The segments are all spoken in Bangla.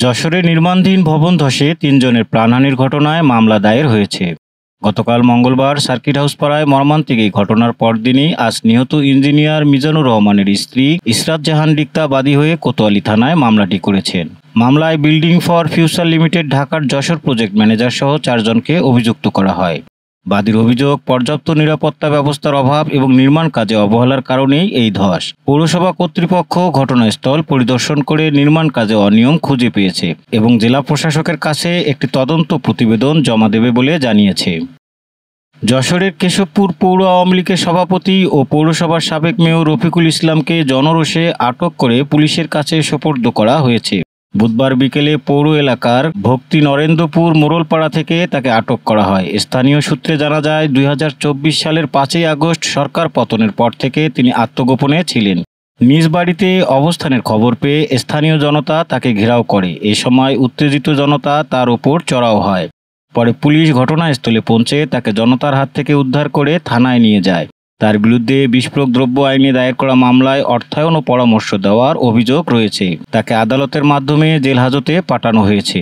যশোরে নির্মাণাধীন ভবন ধসে ৩ জনের প্রাণহানির ঘটনায় মামলা দায়ের হয়েছে। গতকাল মঙ্গলবার সার্কিট হাউস পাড়ায় মর্মান্তিক এই ঘটনার পরদিনই আজ নিহত ইঞ্জিনিয়ার মিজানুর রহমানের স্ত্রী ইসরাত জাহান রিক্তা বাদী হয়ে কোতোয়ালি থানায় মামলাটি করেছেন। মামলায় বিল্ডিং ফর ফিউচার লিমিটেড ঢাকার যশোর প্রজেক্ট ম্যানেজার সহ ৪ জনকে অভিযুক্ত করা হয়। বাদীর অভিযোগ, পর্যাপ্ত নিরাপত্তা ব্যবস্থার অভাব এবং নির্মাণ কাজে অবহেলার কারণেই এই ধস। পৌরসভা কর্তৃপক্ষ ঘটনাস্থল পরিদর্শন করে নির্মাণ কাজে অনিয়ম খুঁজে পেয়েছে এবং জেলা প্রশাসকের কাছে একটি তদন্ত প্রতিবেদন জমা দেবে বলে জানিয়েছে। যশোরের কেশবপুর পৌর আওয়ামী লীগের সভাপতি ও পৌরসভার সাবেক মেয়র রফিকুল ইসলামকে জনরোষে আটক করে পুলিশের কাছে সোপর্দ করা হয়েছে। বুধবার বিকেলে পৌর এলাকার ভক্তি নরেন্দ্রপুর মোড়লপাড়া থেকে তাকে আটক করা হয়। স্থানীয় সূত্রে জানা যায়, ২০২৪ সালের ৫ই আগস্ট সরকার পতনের পর থেকে তিনি আত্মগোপনে ছিলেন। নিজ বাড়িতে অবস্থানের খবর পেয়ে স্থানীয় জনতা তাকে ঘেরাও করে। এ সময় উত্তেজিত জনতা তার ওপর চড়াও হয়। পরে পুলিশ ঘটনাস্থলে পৌঁছে তাকে জনতার হাত থেকে উদ্ধার করে থানায় নিয়ে যায়। তার বিরুদ্ধে বিস্ফোরক দ্রব্য আইনে দায়ের করা মামলায় অর্থায়ন ও পরামর্শ দেওয়ার অভিযোগ রয়েছে। তাকে আদালতের মাধ্যমে জেল হাজতে পাঠানো হয়েছে।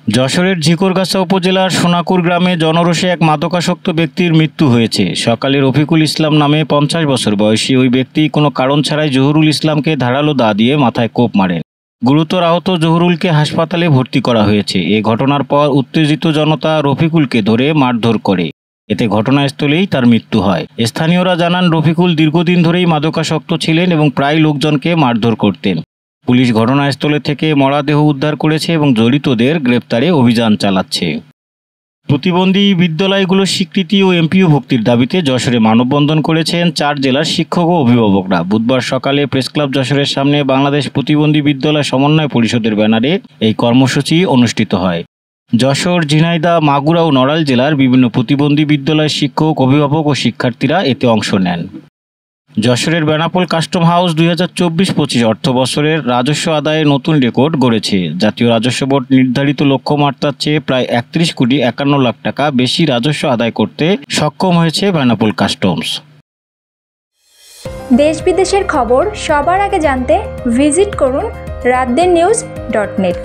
যশোরের ঝিকরগাছা উপজেলার সোনাকুর গ্রামে জনরোষে এক মাদকাসক্ত ব্যক্তির মৃত্যু হয়েছে। সকালে রফিকুল ইসলাম নামে ৫০ বছর বয়সী ওই ব্যক্তি কোনো কারণ ছাড়াই জহুরুল ইসলামকে ধারালো দা দিয়ে মাথায় কোপ মারেন। গুরুতর আহত জহুরুলকে হাসপাতালে ভর্তি করা হয়েছে। এ ঘটনার পর উত্তেজিত জনতা রফিকুলকে ধরে মারধর করে। এতে ঘটনাস্থলেই তার মৃত্যু হয়। স্থানীয়রা জানান, রফিকুল দীর্ঘদিন ধরেই মাদকাসক্ত ছিলেন এবং প্রায় লোকজনকে মারধর করতেন। পুলিশ ঘটনাস্থলে থেকে মরদেহ উদ্ধার করেছে এবং জড়িতদের গ্রেপ্তারে অভিযান চালাচ্ছে। প্রতিবন্ধী বিদ্যালয়গুলোর স্বীকৃতি ও এমপিও ভুক্তির দাবিতে যশোরে মানববন্ধন করেছেন ৪ জেলার শিক্ষক ও অভিভাবকরা। বুধবার সকালে প্রেসক্লাব যশোরের সামনে বাংলাদেশ প্রতিবন্ধী বিদ্যালয় সমন্বয় পরিষদের ব্যানারে এই কর্মসূচি অনুষ্ঠিত হয়। যশোর, ঝিনাইদহ, মাগুরা ও নড়াইল জেলার বিভিন্ন প্রতিবন্ধী বিদ্যালয়ের শিক্ষক, অভিভাবক ও শিক্ষার্থীরা এতে অংশ নেন। যশোরের বেনাপোল কাস্টম হাউস ২০২৪-২৫ অর্থ বছরের রাজস্ব আদায়ে নতুন রেকর্ড গড়েছে। জাতীয় রাজস্ব বোর্ড নির্ধারিত লক্ষ্যমাত্রার চেয়ে প্রায় ৩১,৫১ লাখ টাকা বেশি রাজস্ব আদায় করতে সক্ষম হয়েছে বেনাপোল কাস্টমস। দেশ বিদেশের খবর সবার আগে জানতে ভিজিট করুন raddennews.net।